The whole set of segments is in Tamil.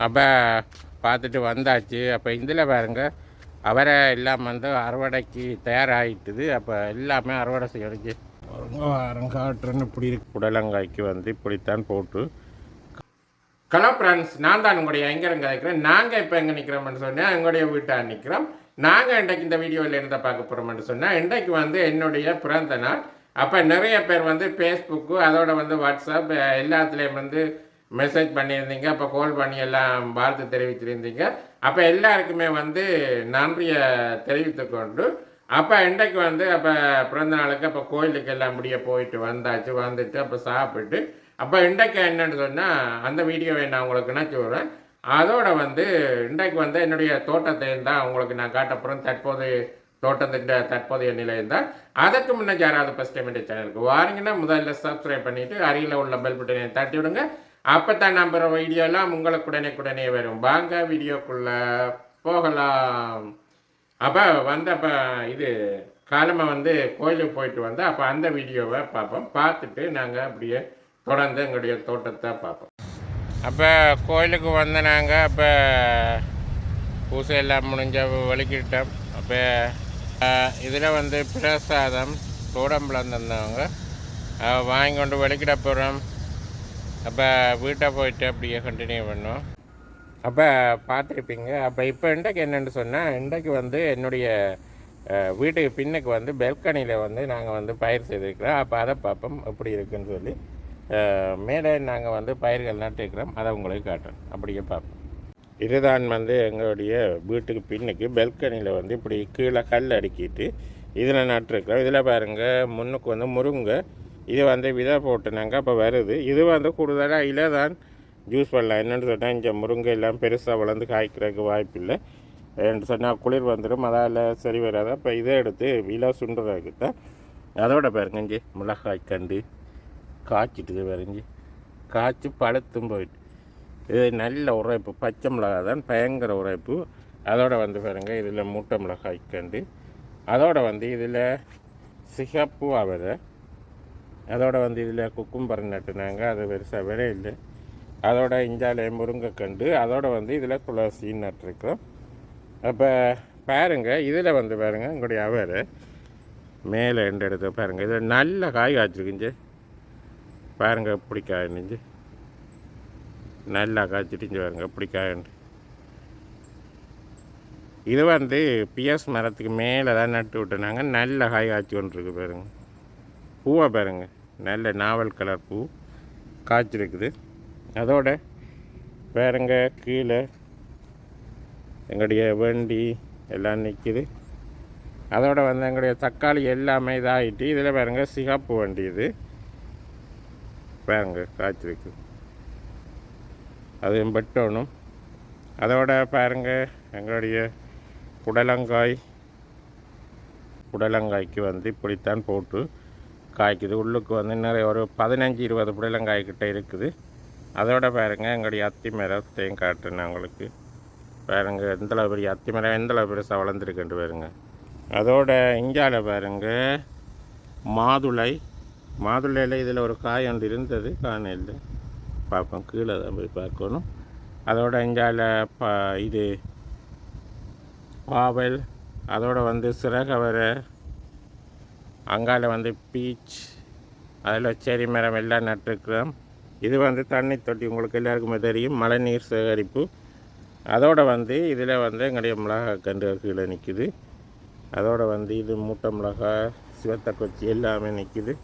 அப்போ பார்த்துட்டு வந்தாச்சு. அப்போ இதில் பாருங்க அவரை எல்லாம் வந்து அறுவடைக்கு தயாராகிட்டுது. அப்போ எல்லாமே அறுவடை செய்யறதுக்கு காட்டுறேன்னு இப்படி இருக்கு. புடலங்காய்க்கு வந்து இப்படித்தான் போட்டு. ஹலோ ஃப்ரெண்ட்ஸ், நான் தான் உங்களுடைய எங்கே இருக்கிறேன். நாங்கள் இப்போ எங்கே நிற்கிறோம்னு சொன்னால் எங்களுடைய வீட்டாக நிற்கிறோம். நாங்கள் இன்றைக்கு இந்த வீடியோவில் இருந்த பார்க்க போகிறோம்னு சொன்னால் இன்றைக்கு வந்து என்னுடைய பிறந்த நாள். அப்போ நிறைய பேர் வந்து ஃபேஸ்புக்கு அதோட வந்து வாட்ஸ்அப் எல்லாத்துலேயும் வந்து மெசேஜ் பண்ணியிருந்தீங்க. அப்போ கால் பண்ணி எல்லாம் வாழ்த்து தெரிவிச்சிருந்தீங்க. அப்போ எல்லாருக்குமே வந்து நன்றியை தெரிவித்து கொண்டு அப்போ இன்றைக்கு வந்து அப்போ பிறந்த நாளுக்கு அப்போ கோயிலுக்கு எல்லாம் முடிய போயிட்டு வந்தாச்சு. வந்துட்டு அப்போ சாப்பிட்டு அப்போ இன்றைக்கு என்னென்னு சொன்னால் அந்த வீடியோவை நான் உங்களுக்கு என்ன சொல்கிறேன். அதோட வந்து இன்றைக்கு வந்து என்னுடைய தோட்டத்தையும் தான் உங்களுக்கு நான் காட்டப்புறம் தற்போது தோட்டத்தின் தற்போதைய நிலையம் தான். அதுக்கு முன்னே யாராவது ஃபஸ்ட் டைம் இந்த சேனலுக்கு வாரீங்கன்னா முதல்ல சப்ஸ்கிரைப் பண்ணிவிட்டு அருகில் உள்ள பெல் பட்டனை தட்டி விடுங்க. அப்போ தான் நம்புகிற வீடியோலாம் உங்களுக்கு உடனே வரும். வாங்க வீடியோக்குள்ளே போகலாம். அப்போ வந்து அப்போ இது காலமாக வந்து கோயிலுக்கு போயிட்டு வந்தால் அப்போ அந்த வீடியோவை பார்ப்போம். பார்த்துட்டு நாங்கள் அப்படியே தொடர்ந்து எங்களுடைய தோட்டத்தை பார்ப்போம். அப்போ கோயிலுக்கு வந்த நாங்கள் அப்போ பூசை எல்லாம் முடிஞ்ச வலிக்கிட்டோம். அப்போ இதில் வந்து பிரசாதம் தோடம்பலம் தந்தவங்க வாங்கி கொண்டு வலிக்கிட போகிறோம். அப்போ வீட்டை போயிட்டு அப்படியே கண்டினியூ பண்ணோம். அப்போ பார்த்துருப்பீங்க. அப்போ இப்போ இன்றைக்கு என்னென்னு சொன்னால் இன்றைக்கு வந்து என்னுடைய வீட்டுக்கு பின்னுக்கு வந்து பெல்கனியில் வந்து நாங்கள் வந்து பயிர் செய்திருக்கிறோம். அப்போ அதை பார்ப்போம் எப்படி இருக்குன்னு சொல்லி. மேலே நாங்கள் வந்து பயிர்கள் நட்டுருக்கிறோம். அதை உங்களுக்கு காட்டுறோம். அப்படியே பார்ப்போம். இதுதான் வந்து எங்களுடைய வீட்டுக்கு பின்னுக்கு பெல்கனியில் வந்து இப்படி கீழே கல் அடுக்கிட்டு இதில் நட்டுருக்கிறோம். இதில் பாருங்கள் முன்னுக்கு வந்து முருங்கை இது வந்து விதை போட்டுனாங்க. அப்போ வருது. இது வந்து கூடுதலாக இலை தான் ஜூஸ் பண்ணலாம். என்னென்னு சொன்னால் இங்கே முருங்கை எல்லாம் பெருசாக வளர்ந்து காய்க்கிறதுக்கு வாய்ப்பு இல்லை. என்று சொன்னால் குளிர் வந்துடும், அதால் சரி வராது. அப்போ இதை எடுத்து இலை சுண்டுறதுக்கு தான். அதோட பாருங்க இங்கே மிளகாய் கண்டு காய்ச்சிட்டு வரைஞ்சி காய்ச்சி பழுத்தும் போயிட்டு இது நல்ல உரைப்பு. பச்சை மிளகாய் தான் பயங்கர உரைப்பு. அதோட வந்து பாருங்கள் இதில் மூட்டை மிளகாய் கண்டு. அதோட வந்து இதில் சிகப்பு அவரை. அதோட வந்து இதில் குக்கும்பர் நட்டுனாங்க. அது பெருசாக விலை இல்லை. அதோட இஞ்சாலே முருங்கைக்கண்டு. அதோட வந்து இதில் துளசி நட்டுருக்கோம். அப்போ பாருங்கள் இதில் வந்து பாருங்கள் எங்களுடைய அவரை மேலே ரெண்டு எடுத்து பாருங்கள். இதில் நல்ல காய் காய்ச்சிருக்குஞ்சு. பாருங்கள் எப்படி காய்ஞ்சி நல்லா காய்ச்சிட்டு பாருங்கள் எப்படி காய்ண்டு. இது வந்து பிஎஸ் மரத்துக்கு மேலே தான் நட்டு விட்டுனாங்க. நல்ல காய் காய்ச்சி கொண்டு இருக்கு பாருங்கள். பூவை பாருங்கள் நல்ல நாவல் கலர் பூ காய்ச்சிருக்குது. அதோட பாருங்க கீழே எங்களுடைய வண்டி எல்லாம் நிற்கிது. அதோட வந்து எங்களுடைய தக்காளி எல்லாமே இதாகிட்டு இதில் பாருங்க சிகப்பு வண்டி இது பாருங்க காய்ச்சிருக்கு. அதுவும் வெட்டணும். அதோட பாருங்க எங்களுடைய புடலங்காய்க்கு வந்து இப்படித்தான் போட்டு காய்க்குது. உள்ளுக்கு வந்து நிறைய ஒரு 15-20 புடலங்காய் கிட்ட இருக்குது. அதோட பாருங்கள் எங்களுடைய அத்தி மரத்தையும் காட்டுறேன் உங்களுக்கு. பாருங்கள் எந்தளவு பெரிய அத்தி மரம் எந்தளவு பெருசாக வளர்ந்துருக்குன்ட்டு பாருங்க. அதோட இங்கால பாருங்கள் மாதுளையில் இதில் ஒரு காய் ஒன்று இருந்தது, காணையில் பார்ப்போம். கீழே தான் போய் பார்க்கணும். அதோட இங்கால இது பாவல். அதோட வந்து சிறகவரை. அங்கால வந்து பீச். அதில் செரி மரம் எல்லாம் நட்டுருக்குறோம். இது வந்து தண்ணி தொட்டி உங்களுக்கு எல்லாருக்குமே தெரியும், மழை நீர் சேகரிப்பு. அதோட வந்து இதில் வந்து எங்களுடைய மிளகாய் கண்டு கீழே நிற்கிது. அதோட வந்து இது மூட்டை மிளகாய் சிவத்தக்கொச்சி எல்லாமே நிற்கிது.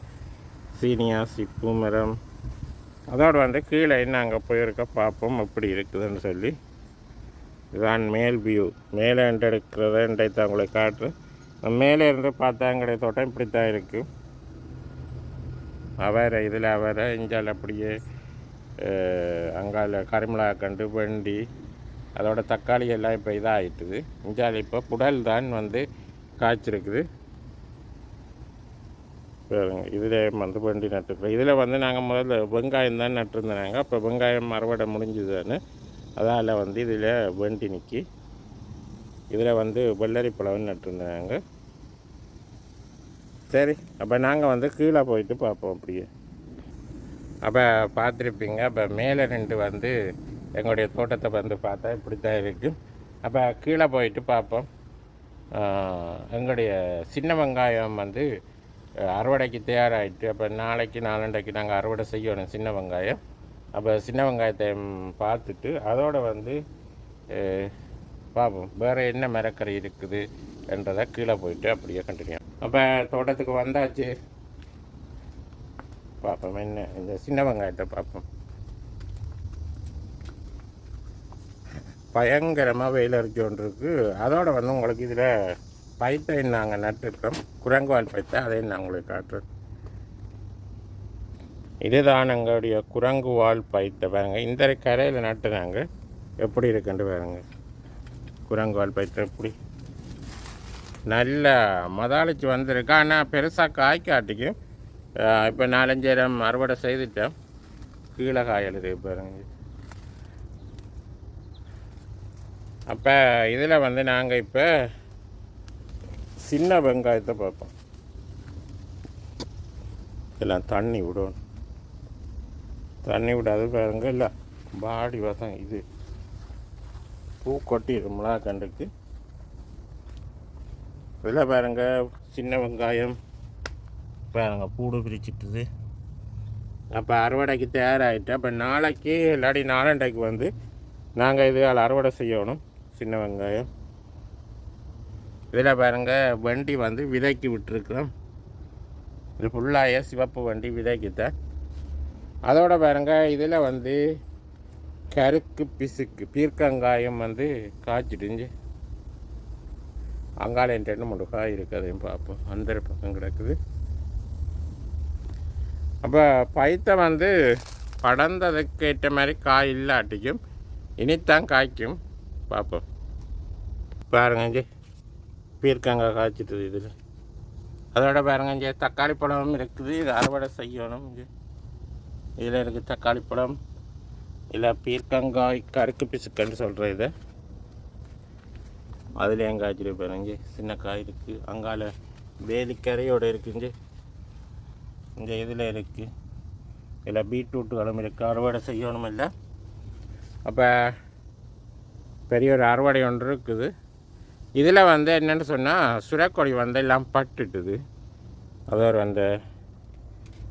சீனியா சிப்பு மரம். அதோட வந்து கீழே நாங்கள் போயிருக்க பார்ப்போம் எப்படி இருக்குதுன்னு சொல்லி. இதுதான் மேல் வியூ. மேலே எடுக்கிறத இன்றைக்கு தான் உங்களுக்கு காட்டுறேன். மேலே இருந்து பார்த்தா எங்களுடைய தோட்டம் இப்படி தான் இருக்குது. அவரை இதில் அவரை இஞ்சால் அப்படியே அங்கால கரிமிளகாய் கண்டு வண்டி. அதோட தக்காளி எல்லாம் இப்போ இதாகிட்டுது. இஞ்சால் இப்போ புடல் தான் வந்து காய்ச்சிருக்குது. இதில் வந்து வண்டி நட்டுருக்கோம். இதில் வந்து நாங்கள் முதல்ல வெங்காயம் தான் நட்டுருந்தாங்க. அப்போ வெங்காயம் அறுவடை முடிஞ்சுதானு அதால் வந்து இதில் வண்டி நிற்கி. இதில் வந்து வெள்ளரி பழம் நட்டுருந்தாங்க. சரி, அப்போ நாங்கள் வந்து கீழே போயிட்டு பார்ப்போம் அப்படியே. அப்போ பார்த்துருப்பீங்க. அப்போ மேலே ரெண்டு வந்து எங்களுடைய தோட்டத்தை வந்து பார்த்தா இப்படி தான் இருக்குது. அப்போ கீழே போயிட்டு பார்ப்போம். எங்களுடைய சின்ன வெங்காயம் வந்து அறுவடைக்கு தயாராகிட்டு, அப்போ நாளைக்கு நாளண்டைக்கு நாங்கள் அறுவடை செய்யணும் சின்ன வெங்காயம். அப்போ சின்ன வெங்காயத்தை பார்த்துட்டு அதோடு வந்து பார்ப்போம் வேறு என்ன மரக்கறி இருக்குது என்றதை கீழே போயிட்டு அப்படியே கண்டினியூ. அப்போ தோட்டத்துக்கு வந்தாச்சு, பார்ப்போம் என்ன இந்த சின்ன வெங்காயத்தை பார்ப்போம். பயங்கரமாக வெயில் அடிச்சு கொண்டு இருக்கு. அதோடு வந்து உங்களுக்கு இதில் பைத்தை நாங்கள் நட்டுருக்கோம், குரங்குவால் பைத்தை, அதையும் நான் உங்களுக்கு காட்டுறேன். இதுதான் எங்களுடைய குரங்குவால் பைத்தை பாருங்கள். இந்த கரையில் நட்டுனாங்க, எப்படி இருக்குன்னு பாருங்க. குரங்குவால் பைத்தை எப்படி நல்லா மதாளிச்சு வந்திருக்கு. ஆனால் பெருசாக காய் காட்டிக்கும். இப்போ 4-5 இடம் அறுவடை செய்துட்டேன். கீழே காய் எழுது பாருங்க. அப்போ இதில் வந்து நாங்கள் இப்போ சின்ன வெங்காயத்தை பார்ப்போம். எல்லாம் தண்ணி விடணும், தண்ணி விடாது பாருங்க. இல்லை பாடி வசம் இது பூ கொட்டிடும்லா கண்டுக்கு. இதில் பாருங்க சின்ன வெங்காயம் பாருங்க பூடு பிரிச்சிட்டுது. அப்போ அறுவடைக்கு தயாராகிட்டு, அப்போ நாளைக்கு இல்லாடி நாளண்டைக்கு வந்து நாங்கள் இது அறுவடை செய்யணும் சின்ன வெங்காயம். இதில் பாருங்கள் வண்டி வந்து விதைக்கு விட்டுருக்குறோம். இது ஃபுல்லாக சிவப்பு வண்டி விதைக்குத்தான். அதோட பாருங்கள் இதில் வந்து கருக்கு பிசுக்கு பீர்க்கங்காயம் வந்து காய்ச்சிடுஞ்சு. அங்கால 2-3 காய் இருக்குது, அதையும் பார்ப்போம். அந்த பக்கம் கிடக்குது. அப்போ பைத்தை வந்து படர்ந்ததுக்கு ஏற்ற மாதிரி காய் இல்லாட்டிக்கும் இனித்தான் காய்க்கும். பார்ப்போம் பாருங்க, பீர்க்கங்காய் காய்ச்சிட்டுது இதில். அதோட பாருங்க தக்காளி பழமும் இருக்குது, இது அறுவடை செய்யணும். இதில் இருக்குது தக்காளி பழம், இல்லை பீர்க்கங்காய் கருக்கு பிசுக்கன்னு சொல்கிற இதை. அதுலேயும் காய்ச்சிட்டு பாருங்க, சின்ன காய் இருக்குது. அங்கால வேலிக்கரையோடு இருக்குங்க. இந்த இதில் இருக்குது, இல்லை பீட்ரூட்டுகளும் இருக்குது, அறுவடை செய்யணும். இல்லை அப்போ பெரிய ஒரு அறுவடை ஒன்று இருக்குது. இதில் வந்து என்னென்னு சொன்னால் சுரக்கொடி வந்து எல்லாம் பட்டுட்டுது. அதோட அந்த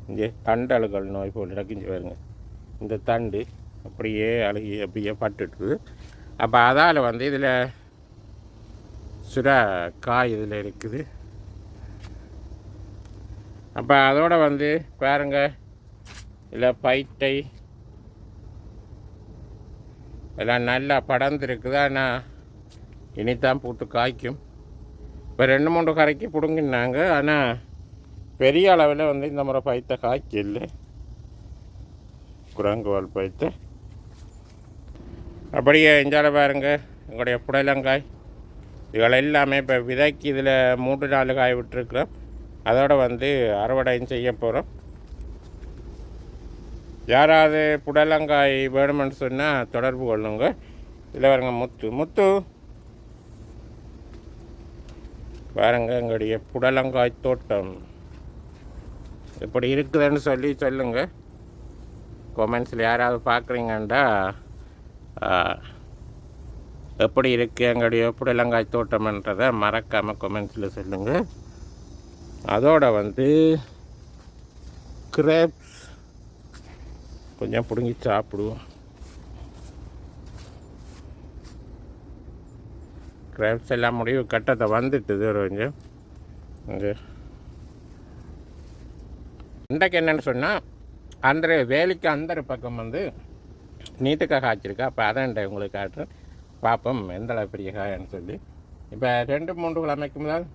இங்கே தண்டல்கள் நோய் போல் நடக்குஞ்சு வருங்க. இந்த தண்டு அப்படியே அழுகி அப்படியே பட்டுட்டுது. அப்போ அதால் வந்து இதில் காய் இதில் இருக்குது. அப்போ அதோட வந்து பாருங்க, இல்லை பைட்டை எல்லாம் நல்லா படர்ந்துருக்குது. ஆனால் இனித்தான் பூத்து காய்க்கும். இப்போ 2-3 கரைக்கு பிடுங்கினாங்க. ஆனால் பெரிய அளவில் வந்து இந்த முறை பைத்தை காய்க்கல, குரங்குவால் பைத்தை. அப்படியே எஞ்சால பாருங்க எங்களுடைய புடலங்காய் இதில் எல்லாமே இப்போ விதைக்கு இதில் 3-4 காய் விட்டுருக்குறோம். அதோடு வந்து அறுவடையும் செய்ய போகிறோம். யாராவது புடலங்காய் வேணுமென்னு சொன்னால் தொடர்பு கொள்ளுங்க. இதில் பாருங்க முத்து பாருங்க எங்களுடைய புடலங்காய் தோட்டம் எப்படி இருக்குதுன்னு சொல்லி சொல்லுங்கள். கொமெண்ட்ஸில் யாராவது பார்க்குறீங்கண்டா எப்படி இருக்குது எங்களுடைய புடலங்காய் தோட்டம்ன்றதை மறக்காமல் கொமெண்ட்ஸில் சொல்லுங்கள். அதோட வந்து கிரேப்ஸ் கொஞ்சம் பிடுங்கி சாப்பிடுவோம். கிரேப்ஸ் எல்லாம் முடிவு கட்டத்தை வந்துட்டுது கொஞ்சம். இங்கே இன்றைக்கு என்னென்னு சொன்னால் அந்த வேலிக்கு அந்த பக்கம் வந்து நீட்டுக்காக காய்ச்சிருக்கா. அப்போ அதான் உங்களுக்கு காட்டுறேன், பார்ப்போம் எந்த அளவு பெரிய காயான்னு சொல்லி. இப்போ 2-3 கிழமைக்கு முதல்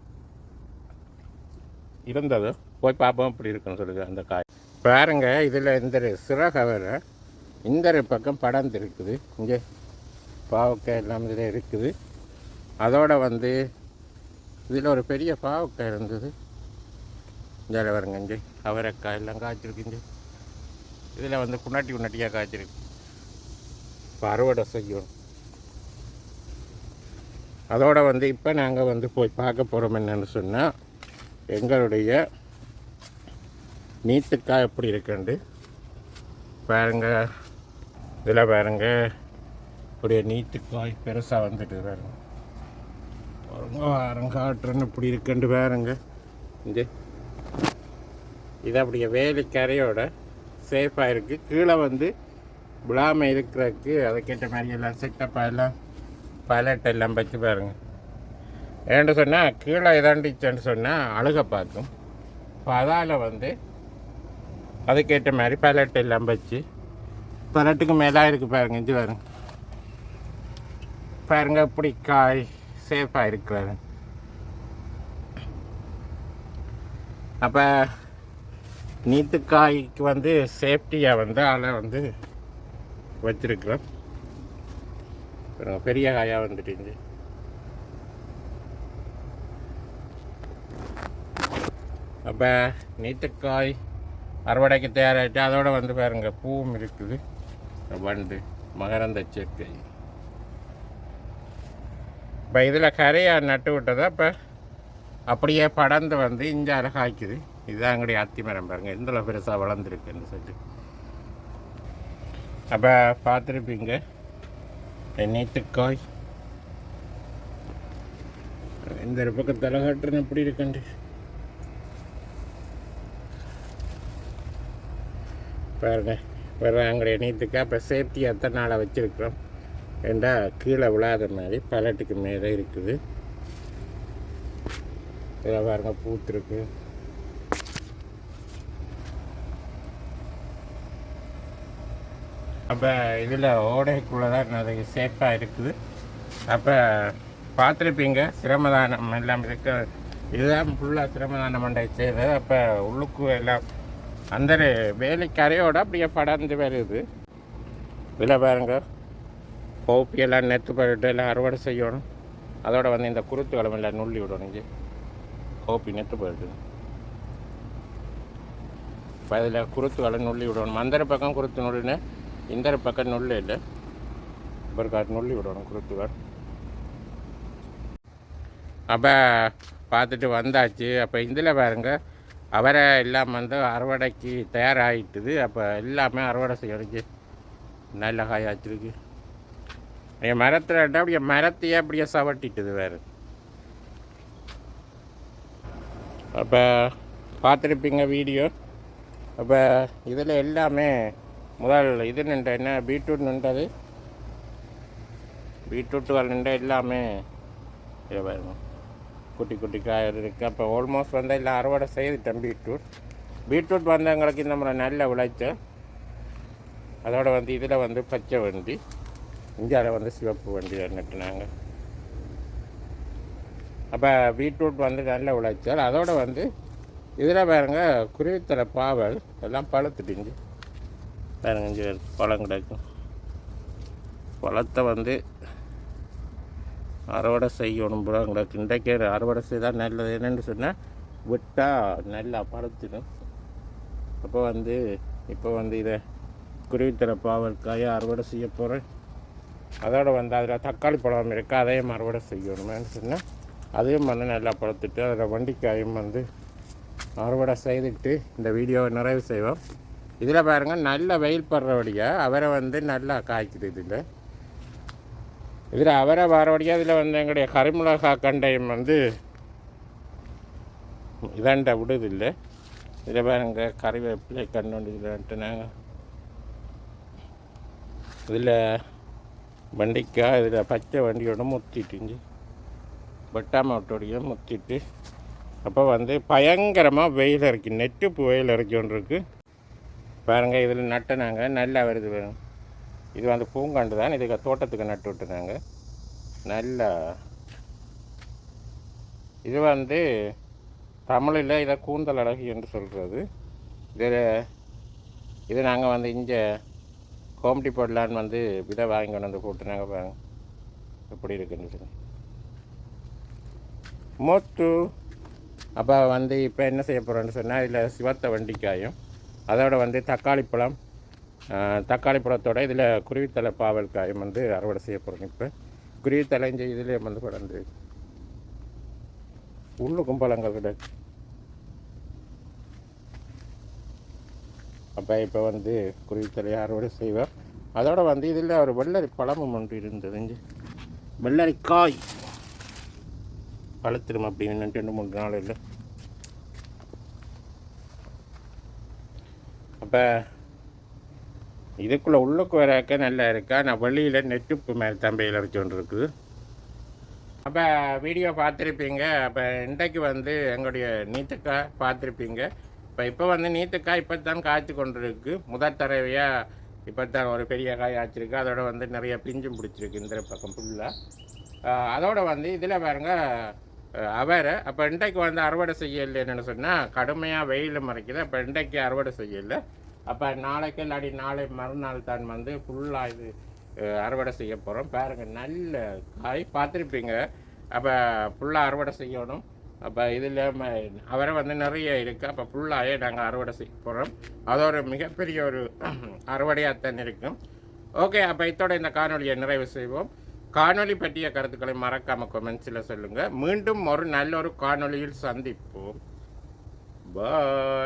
இருந்தது, போய் பார்ப்போம் இப்படி இருக்குன்னு சொல்லுது அந்த காய். பாருங்க இதில் இந்த சிறகவரை இந்த பக்கம் படர்ந்து இருக்குது. இங்கே பாவக்காய் எல்லாம் இதில் இருக்குது. அதோடு வந்து இதில் ஒரு பெரிய பாவக்காய் இருந்தது. இங்கே வருங்க, இங்கே அவரைக்காய் எல்லாம் காய்ச்சிருக்கு. இதில் வந்து குன்னாட்டியாக காய்ச்சிருக்கு. இப்போ அறுவடை செய்யணும். அதோடு வந்து இப்போ நாங்கள் வந்து போய் பார்க்க போகிறோம் என்னென்னு சொன்னால் எங்களுடைய நீட்டுக்காய் எப்படி இருக்குண்டு பாருங்க. இதில் பாருங்க அப்படியே நீட்டு காய் பெருசாக வந்துட்டு பாருங்க. காட்டுறன்னு இப்படி இருக்குன்னு பாருங்க. இங்கே இது அப்படியே வேலிக்கரையோட சேஃபாக இருக்குது. கீழே வந்து விழாமல் இருக்கிறதுக்கு அதுக்கேற்ற மாதிரி எல்லாம் செட்டப்பாக எல்லாம் பலட் எல்லாம் வச்சு பாருங்கள். ஏன்னு சொன்னால் கீழே இதாண்டிச்சேன்னு சொன்னால் அழுக பார்க்கும். இப்போ அதால் வந்து அதுக்கேற்ற மாதிரி பலட் எல்லாம் வச்சு பலட்டுக்கு மேலே இருக்குது பாருங்க. இஞ்சி பாருங்க இப்படி காய் சேஃபாக இருக்கிறது. அப்போ நீத்துக்காய்க்கு வந்து சேஃப்டியாக வந்து அதில் வந்து வச்சிருக்கிறோம். பெரிய காயாக வந்துட்டு அப்போ நீத்துக்காய் அறுவடைக்கு தயாராகிட்டு அதோடு வந்து பாருங்க பூவும் இருக்குது. வண்டு மகரந்த சேர்க்கை. இப்போ இதில் கரையாக நட்டு விட்டதா இப்போ அப்படியே படர்ந்து வந்து இஞ்சால காய்க்குது. இதுதான் எங்களுடைய அத்தி மரம் பாருங்கள் எந்த பெருசாக வளர்ந்துருக்குன்னு சொல்லி. அப்போ பார்த்துருப்பீங்க நீத்துக்காய் இந்த பக்கம் தலை காட்டுறேன்னு எப்படி இருக்குண்டு பாருங்க. வேறு எங்களுடைய நீத்துக்காய் இப்போ சேஃப்டி எத்தனை நாளாக வச்சுருக்குறோம் ஏண்டா கீழே விழாத மாதிரி பலட்டுக்கு மேலே இருக்குது. இதில் பாருங்க பூத்துருக்கு. அப்போ இதில் ஓடைக்குள்ளே தான் அது சேஃபாக இருக்குது. அப்போ பார்த்துருப்பீங்க சிரமதானம் எல்லாம் இருக்க. இதுதான் ஃபுல்லாக சிரமதானம் மண்டை செய்தது. அப்போ உள்ளுக்கு எல்லாம் அந்த வேலைக்கரையோடு அப்படியே படர்ந்து வருது. இதில் பாருங்க கோப்பியெல்லாம் நெத்து போயிட்டு எல்லாம் அறுவடை செய்யணும். அதோட வந்து இந்த குருத்து கிழமை எல்லாம் நுள்ளி விடணும். இங்கே கோப்பி நெத்து போயிட்டு இப்போ அதில் குருத்து கிழமை நுள்ளி விடணும். அந்த பக்கம் குருத்து நுள்ளின்னு இந்த பக்கம் நுள்ளு இல்லை. இப்போ நுள்ளி விடணும் குருத்துகள். அப்போ பார்த்துட்டு வந்தாச்சு. அப்போ இதில் பாருங்க அவரை எல்லாம் வந்து அறுவடைக்கு தயாராகிட்டுது. அப்போ எல்லாமே அறுவடை செய்யணும். நல்ல காயாச்சிருக்கு. என் மரத்தில் அப்படியே மரத்தையே அப்படியே சவட்டிட்டுது வேறு. அப்போ பார்த்துருப்பீங்க வீடியோ. அப்போ இதில் எல்லாமே முதல் இது நின்ற என்ன பீட்ரூட் நின்றது. பீட்ரூட்டுகள் நின்ற எல்லாமே இதை பாருங்க குட்டி குட்டி காய் இருக்குது. அப்போ ஆல்மோஸ்ட் வந்து எல்லாம் அறுவடை செய்துட்டேன். பீட்ரூட் வந்து எங்களுக்கு இந்த முறை நல்ல விளைச்சல். அதோடு வந்து இதில் வந்து பச்சை வண்டி, இந்தியாவில் வந்து சிவப்பு வண்டி நட்டுனாங்க. அப்போ பீட்ரூட் வந்து நல்ல விளைச்சல். அதோடு வந்து இதில் பாருங்க குருவித்தலை பாவல் எல்லாம் பழுத்துட்டுங்க பாருங்க. இஞ்சி பழம் கிடைக்கும். பழத்தை வந்து அறுவடை செய்யணும் போல கிடக்கு. இன்றைக்கே அறுவடை செய்தால் நல்லது. என்னென்னு சொன்னால் விட்டால் நல்லா பழுத்துடும். அப்போ வந்து இப்போ வந்து இதை குருவித்தலை பாவற்காயை அறுவடை செய்ய போகிறேன். அதோடு வந்து அதில் தக்காளி பழம் இருக்குது, அதையும் அறுவடை செய்யணுமேன்னு சொன்னால் அதையும் வந்து நல்லா பழுத்துட்டு அதில் வண்டிக்காயும் வந்து அறுவடை செய்துட்டு இந்த வீடியோவை நிறைவு செய்வோம். இதில் பாருங்கள் நல்ல வெயில் படுறபடியாக அவரை வந்து நல்லா காய்க்குது. இதில் அவரை வரபடியாக இதில் வந்து எங்களுடைய கரிமிளகா கண்டையும் வந்து இதாண்ட விடுதில்லை. இதில் பாருங்க கறிவேப்பிலை கண்ணொண்டு இதில் நாங்கள் இதில் வண்டிக்காய் இதில் பச்சை வண்டியோட முத்திட்டுங்க வெட்டாமல் விட்டோடைய முத்திட்டு. அப்போ வந்து பயங்கரமாக வெயில் இறக்கி நெட்டுப்பு வெயில் இறக்கின்றிருக்கு பாருங்கள். இதில் நட்டுனாங்க நல்லா வருது வேணும். இது வந்து பூங்காண்டு தான். இதுக்கு தோட்டத்துக்கு நட்டு விட்டுனாங்க நல்லா. இது வந்து தமிழில் இதை கூந்தல் அழகு என்று சொல்கிறது. இது நாங்கள் வந்து இங்கே கோம்டி போடலான்னு வந்து விதை வாங்கி கொண்டு வந்து போட்டுனாங்க பாருங்க எப்படி இருக்குன்னு சொல்லி மொத்து. அப்போ வந்து இப்போ என்ன செய்ய போகிறோன்னு சொன்னால் இதில் சிவத்த வண்டிக்காயும் அதோட வந்து தக்காளி பழத்தோட இதில் குருவித்தலை பாவல் காயும் வந்து அறுவடை செய்ய போகிறோம். இப்போ குருவித்தலை இதிலே வந்து படந்து உள்ளுக்கும் பழங்கள் கிடையாது. அப்போ இப்போ வந்து குருவித்தலையை அறுவடை செய்வோம். அதோட வந்து இதில் ஒரு வெள்ளரி பழமும் ஒன்று இருந்தது. இங்கே வெள்ளரிக்காய் பழுத்திரும் அப்படின்னு 2-3 நாள் இல்லை. அப்போ இதுக்குள்ளே உள்ளுக்கு வராக்க நல்லா இருக்கா. நான் வெளியில் நெட்டுப்பு மேலே தம்பையில் வச்சு கொண்டு இருக்குது. அப்போ வீடியோ பார்த்துருப்பீங்க. அப்போ இன்றைக்கு வந்து எங்களுடைய நீத்துக்காய் பார்த்துருப்பீங்க. இப்போ வந்து நீத்துக்காய் இப்போ தான் காய்ச்சி கொண்டு இருக்குது. முதல் தடவையாக இப்போ தான் ஒரு பெரிய காய் ஆச்சிருக்கு. அதோட வந்து நிறைய பிஞ்சும் பிடிச்சிருக்கு இந்த பக்கம் ஃபுல்லாக. அதோட வந்து இதில் பாருங்க அவரை. அப்போ இன்றைக்கு வந்து அறுவடை செய்யலை. என்னென்னு சொன்னால் கடுமையாக வெயில் மறைக்குது. அப்போ இன்றைக்கு அறுவடை செய்யலை. அப்போ நாளைக்கு இல்லாடி நாளை மறுநாள் தான் வந்து ஃபுல்லாக இது அறுவடை செய்ய போகிறோம். பாருங்கள் நல்ல காய் பார்த்துருப்பீங்க. அப்போ ஃபுல்லாக அறுவடை செய்யணும். அப்போ இதில் அவரை வந்து நிறைய இருக்குது. அப்போ ஃபுல்லாகவே நாங்கள் அறுவடை செய்ய போகிறோம். அது ஒரு மிகப்பெரிய ஒரு அறுவடையாகத்தான் இருக்கும். ஓகே, அப்போ இதோட இந்த காணொலியை நிறைவு செய்வோம். காணொலி பற்றிய கருத்துக்களை மறக்காமல் கமெண்ட்ஸில் சொல்லுங்கள். மீண்டும் ஒரு நல்ல ஒரு காணொலியில் சந்திப்போம். பாய்.